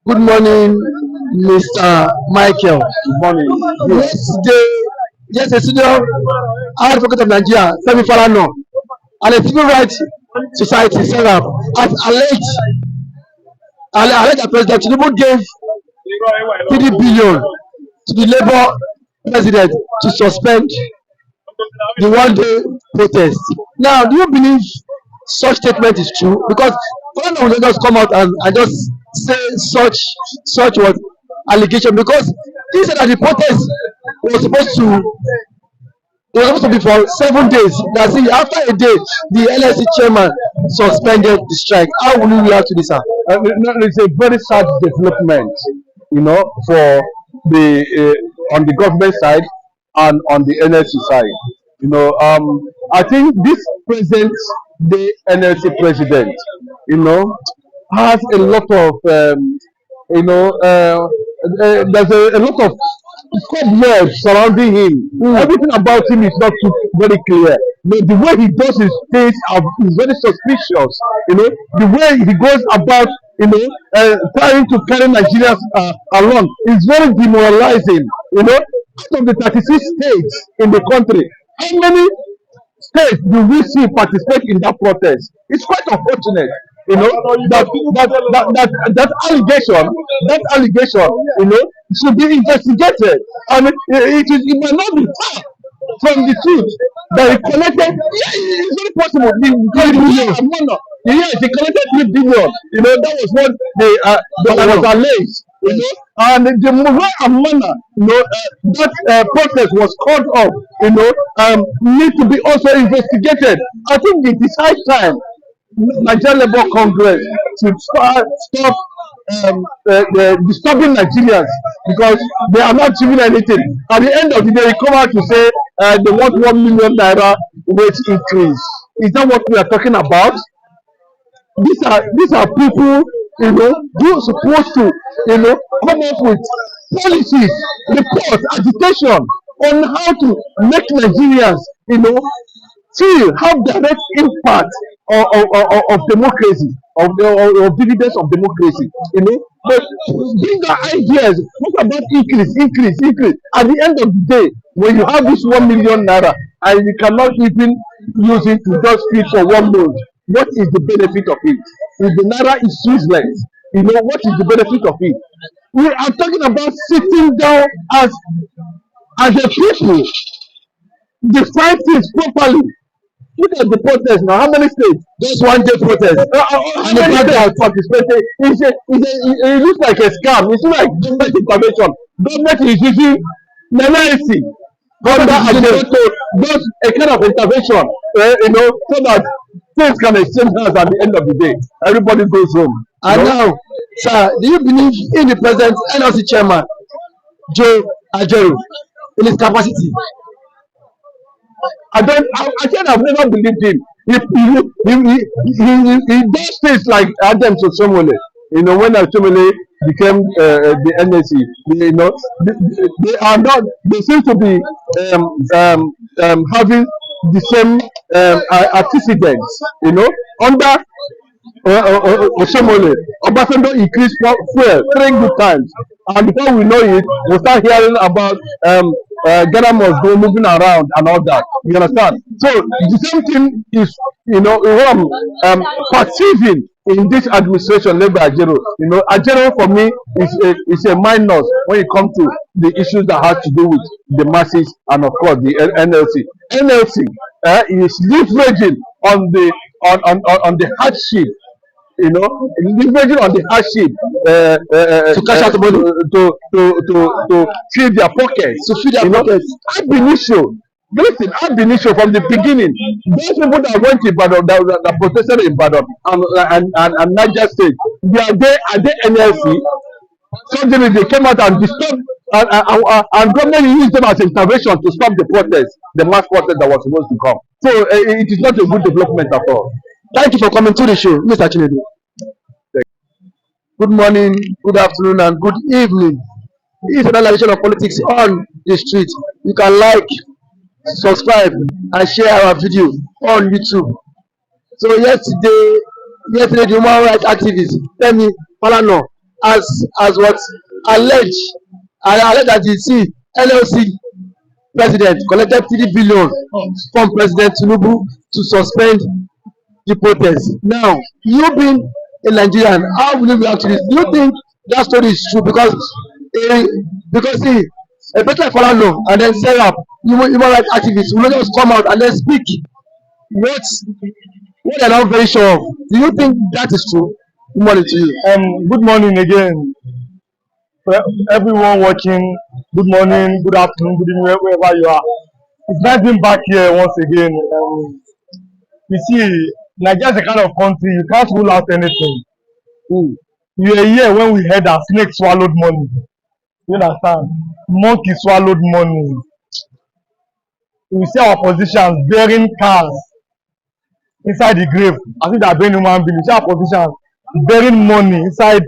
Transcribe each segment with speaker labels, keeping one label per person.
Speaker 1: Good morning, Mr. Michael.
Speaker 2: Good morning.
Speaker 1: Yesterday, a senior advocate of Nigeria, Femi falana, and a civil rights society, SERAP, has alleged that President Tinubu gave 3 billion to the Labour president to suspend the one-day protest. Now, do you believe such statement is true? Because falana will just come out and just say such what allegation, because he said that the protest was supposed to be for 7 days. That's it. After a day, the NLC Chairman suspended the strike. How will you react to this, sir?
Speaker 2: It's a very sad development, for the on the government side and on the NLC side. I think this present day NLC president, has a lot of, there's a lot of cobwebs surrounding him. Everything about him is not too very clear. The way he does his things is very suspicious. The way he goes about, trying to carry Nigerians along is very demoralizing. Out of the 36 states in the country, how many states do we see participate in that protest? It's quite unfortunate. That allegation, should be investigated. And it might not be far from the truth that he collected. Yeah, it's very possible. Yes, he collected 3 billion. That was what that was alleged. And the way and manner, that protest was called off, need to be also investigated. I think it is high time Nigerian Labour Congress should stop disturbing Nigerians, because they are not achieving anything. At the end of the day, they come out to say they want 1 million naira wage increase. Is that what we are talking about? These are people, who are supposed to, come up with policies, reports, agitation on how to make Nigerians, feel, have direct impact of democracy, of dividends of democracy, But bigger ideas, what about increase? At the end of the day, when you have this 1 million naira and you cannot even use it to just feed for 1 month, what is the benefit of it? If the naira is useless, what is the benefit of it? We are talking about sitting down as a people, decide things properly. Look at the protest now. How many states?
Speaker 1: Just one day protest.
Speaker 2: And the fact that participated, it looks like a scam. It's like government intervention. Government is using NLC just a kind of intervention, so that things can exchange hands at the end of the day. Everybody goes home.
Speaker 1: And now, sir, do you believe in the present NLC Chairman, Joe Ajaero, in his capacity?
Speaker 2: I can't have never believed him. He does things like Adam to Somole. When Somole became the NSC, they are not. They seem to be having the same antecedents. Under Osomole, Obasanjo increased fuel 3 good times, and before we know it, we start hearing about Ghana must go moving around and all that. You understand? So the same thing is, perceiving in this administration led by Ajaero. Ajaero for me is a minus when it comes to the issues that have to do with the masses and of course the NLC. NLC is leveraging on the hardship. Leveraging on the hardship
Speaker 1: to cash out the money,
Speaker 2: to fill their pockets.
Speaker 1: Pockets.
Speaker 2: Ab initio from the beginning, those people that went to Ibadan, that protested in Ibadan and Niger State, are they NLC? Suddenly they came out and disturbed, and government used them as intervention to stop the protest, the mass protest that was supposed to come. So it is not a good development at all.
Speaker 1: Thank you for coming to the show, Mr. Chinedu. Good morning, good afternoon, and good evening. This is another edition of politics on the street. You can like, subscribe, and share our video on YouTube. So yesterday, the human rights activist Femi falana as what alleged alleged that the NLC President collected 3 billion from President Tinubu to suspend the protest. Now, you being a Nigerian, how will you react to this? Do you think that story is true? Because see, a person like falana and then SERAP, human rights activists will not just come out and then speak what what they are not very sure of. Do you think that is true? Good morning to you.
Speaker 2: Good morning again for everyone watching. Good morning, good afternoon, good evening, wherever you are. It's nice being back here once again. You see, Nigeria is a kind of country you can't rule out anything. You were here when we heard that snake swallowed money. You understand? Monkey swallowed money. We see our politicians burying cars inside the grave as if they are burying human beings. We see our politicians burying money inside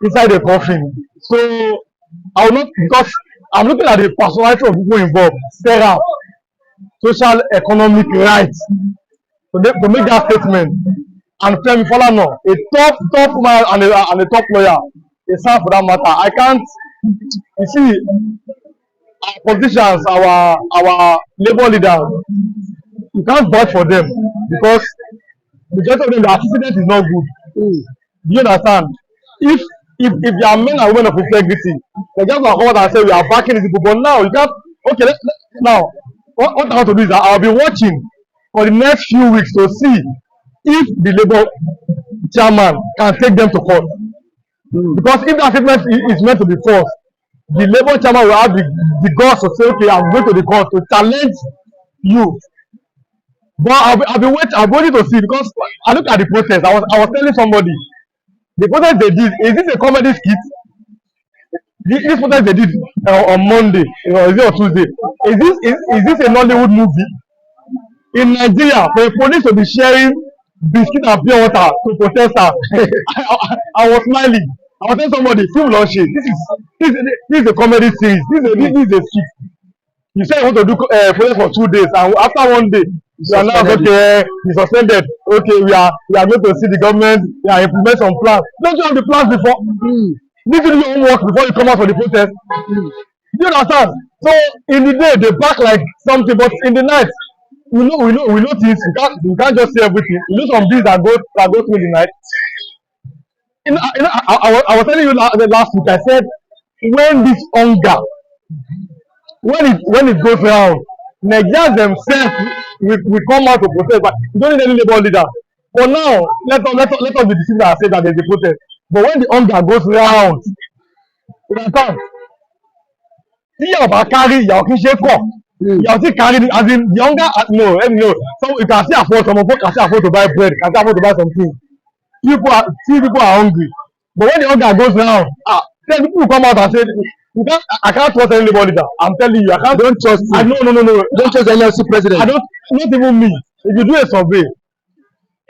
Speaker 2: the coffin. So I will not, because I'm looking at the personality of people involved. SERAP, social economic rights, to make that statement. And Femi falana, a top man and a top lawyer, a son for that matter. I can't. You see, our politicians, our labor leaders, you can't vouch for them because majority of them, the antecedent is not good. Do you understand? If they are men and women of integrity, they just come out and say we are backing these people. But now you can't. Okay, now what I want to do is that I'll be watching for the next few weeks to see if the labor chairman can take them to court. Because if that statement is meant to be false, the labor chairman will have the guts to say, okay, I'm going to the court to challenge you. But I'll be waiting to see, because I look at the protest. I was telling somebody, the protest they did, is this a comedy skit? This protest they did on Monday, is it on Tuesday? Is this a Nollywood movie? In Nigeria, for a police to be sharing biscuit and pure water to protesters, I was smiling. I was telling somebody, film launch it. This is a comedy series. This is a skit. You say you want to do protest for 2 days, and after 1 day, you are now okay, you suspended. Okay, we are going to see the government, we are implement some plans. Don't you have the plans before? Need to do your own work before you come out for the protest. Do you understand? So in the day they back like something, but in the night, we know things. You can't just say everything. You know some things that go through the night. I was telling you last week. I said when this hunger, when it goes around, Nigerians themselves will come out to protest. But you don't need any labor leader. For now, let us be deceived and say that there's a protest. But when the hunger goes round, you understand? See about carry your kitchen cup. You are still carrying it, as in the hunger. No, so you can still afford, some people can still afford to buy bread, can still afford to buy something. People are hungry. But when the hunger goes round, then people will come out and say, I can't trust any labor leader. I'm telling you, I can't.
Speaker 1: Don't trust him.
Speaker 2: No.
Speaker 1: Don't trust the NLC President.
Speaker 2: Not even me. If you do a survey,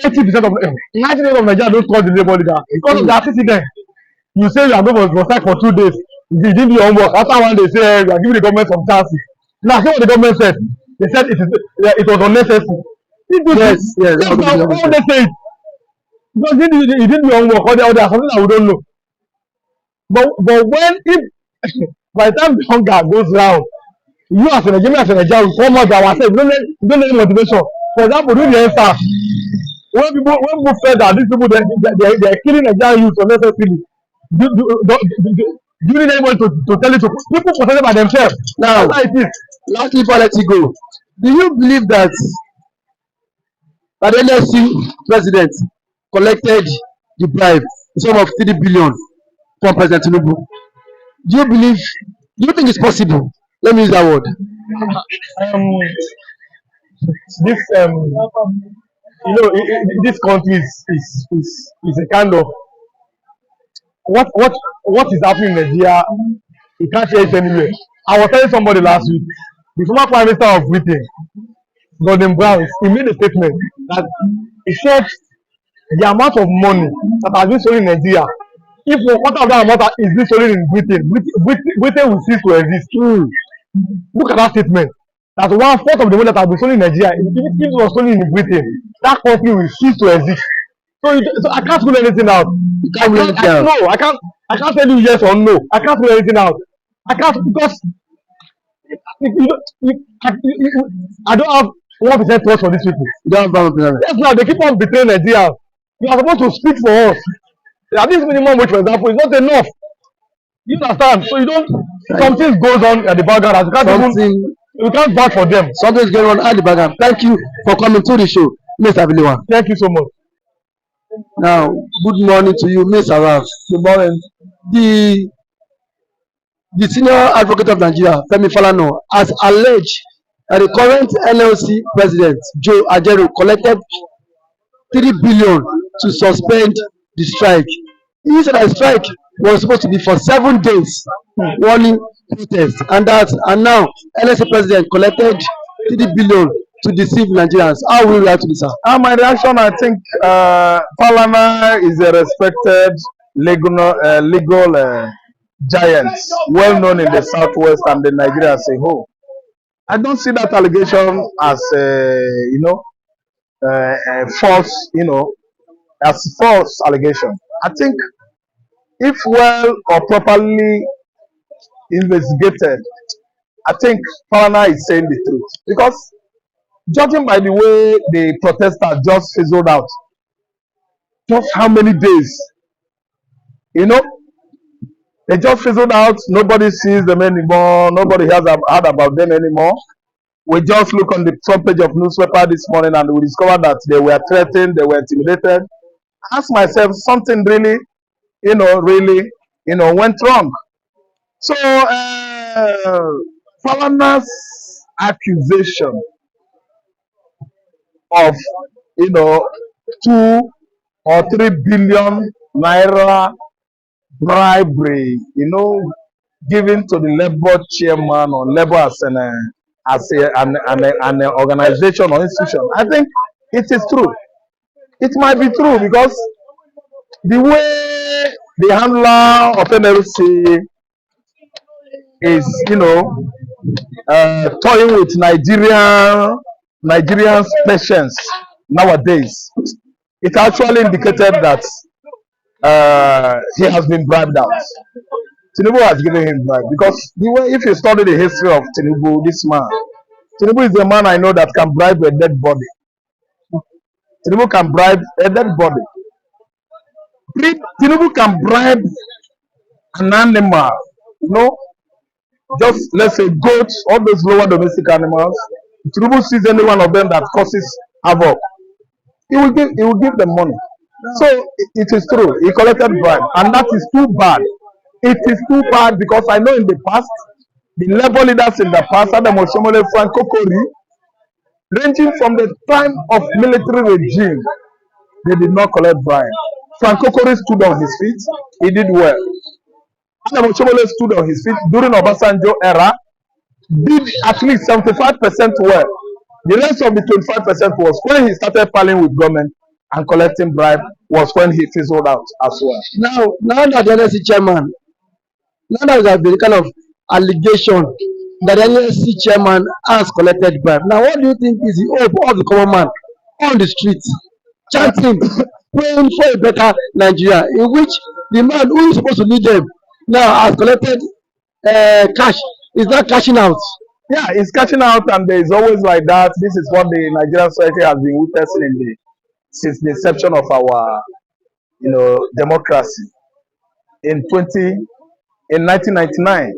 Speaker 2: 80% of 90% of Nigeria don't trust the labor leader because of the antecedent. You say you are going to strike for 2 days. You did your homework. After 1 day, say you are giving the government some chances. Now, see what the government said. They said it was unnecessary.
Speaker 1: Yes.
Speaker 2: That's how they say it. Because you did your homework, or there are something that we don't know. But if by the time the hunger goes round, you as a Nigerian will come out by ourselves. You don't need motivation. For example, during the NSAS, when people felt that these people they are killing Nigerian youth unnecessarily, do you need anyone to tell it to people protected by themselves?
Speaker 1: Now,
Speaker 2: it is.
Speaker 1: Lastly, before I let you go, do you believe that the NLC President collected the bribe, the sum of 3 billion from President Tinubu? Do you think it's possible? Let me use that word.
Speaker 2: This country is a kind of what is happening in Nigeria. You can't share it anywhere. I was telling somebody last week, the former Prime Minister of Britain, Gordon Brown, he made a statement that he said the amount of money that has been stolen in Nigeria, if what of that amount is being stolen in Britain will cease to exist. Look at that statement. That 1/4 of the money that has been stolen in Nigeria, if it was stolen in Britain, that country will cease to exist. So I can't rule anything out.
Speaker 1: You can't rule anything out.
Speaker 2: No, I can't. I can't tell you yes or no. I can't rule anything out. I can't because I don't have 1% trust for these people.
Speaker 1: You don't have 1%.
Speaker 2: Yes, now they keep on betraying Nigeria. You are supposed to speak for us. At this minimum wage, for example, is not enough. You understand? So you don't. Something goes on at the background. You can't even. You can't vouch for them.
Speaker 1: Something is going on at the background. Thank you for coming to the show, Mr. Biliwa.
Speaker 2: Thank you so much.
Speaker 1: Now, good morning to you, Mr. Ralph.
Speaker 2: Good morning.
Speaker 1: The senior advocate of Nigeria, Femi Falana, has alleged that the current NLC President, Joe Ajaero, collected 3 billion to suspend the strike. He said that the strike was supposed to be for 7 days, warning protest, and now NLC President collected 3 billion to deceive Nigerians. How will you react to this, sir?
Speaker 2: My reaction, I think Falana is a respected legal giant, well known in the southwest and in Nigeria as a whole. I don't see that allegation as false, as false allegation. I think if well or properly investigated, I think Falana is saying the truth, because judging by the way the protesters just fizzled out, just how many days, they just fizzled out. Nobody sees them anymore. Nobody has heard about them anymore. We just look on the front page of newspaper this morning and we discovered that they were threatened, they were intimidated. I ask myself, something really, went wrong. So, Falana's accusation of, 2 or 3 billion naira bribery, given to the Labour chairman or Labour as an organization or institution. I think it is true. It might be true because the way the handler of NLC is, toying with Nigerians' patience nowadays, it actually indicated that he has been bribed out. Tinubu has given him bribe because the way, if you study the history of Tinubu, Tinubu is the man I know that can bribe a dead body. Tinubu can bribe a dead body. Tinubu can bribe an animal, just let's say goats, all those lower domestic animals. Tinubu sees any one of them that causes havoc, he will give them money. So it is true, he collected bribe, and that is too bad. It is too bad because I know in the past, the Labour leaders in the past, Adam Oshomole, Frank Kokori, ranging from the time of military regime, they did not collect bribe. Frank Kokori stood on his feet, he did well. Adam Oshomole stood on his feet during Obasanjo era, did at least 75% well. The rest of the 25% was when he started filing with government and collecting bribe, was when he fizzled out as well.
Speaker 1: Now that the NLC chairman, now that there has been kind of allegation that the NLC chairman has collected bribe. Now, what do you think is the hope of the common man on the streets, chanting, praying for a better Nigeria, in which the man who is supposed to lead them now has collected cash, is not cashing out?
Speaker 2: Yeah, it's cashing out, and there is always like that. This is what the Nigerian society has been witnessing since the inception of our, democracy in 1999.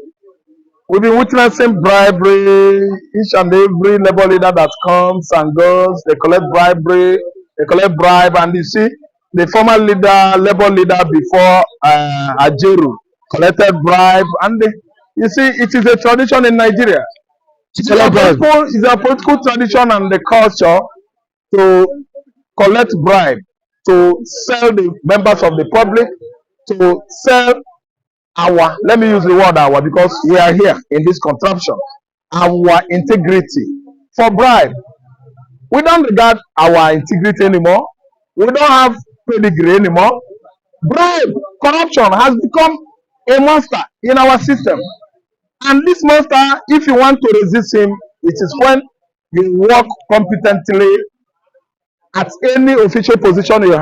Speaker 2: We've been witnessing bribery. Each and every Labour leader that comes and goes, they collect bribery, they collect bribe, and you see the former Labour leader before Ajaero collected bribe, and you see it is a tradition in Nigeria. It's a political tradition and the culture to collect bribe, to sell the members of the public, to sell let me use the word our, because we are here in this contraption, our integrity for bribe. We don't regard our integrity anymore. We don't have pedigree anymore. Bribe, corruption has become a monster in our system. And this monster, if you want to resist him, it is when you work competently at any official position you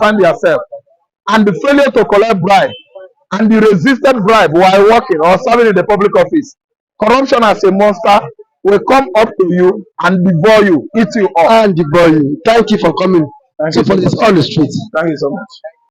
Speaker 2: find yourself. And the failure to collect bribe and you resisted bribe while working or serving in the public office, corruption as a monster will come up to you and devour you, eat you up.
Speaker 1: And the boy, thank you for coming.
Speaker 2: Thank
Speaker 1: So
Speaker 2: you so
Speaker 1: for this
Speaker 2: much.
Speaker 1: on the streets.
Speaker 2: Thank you so much.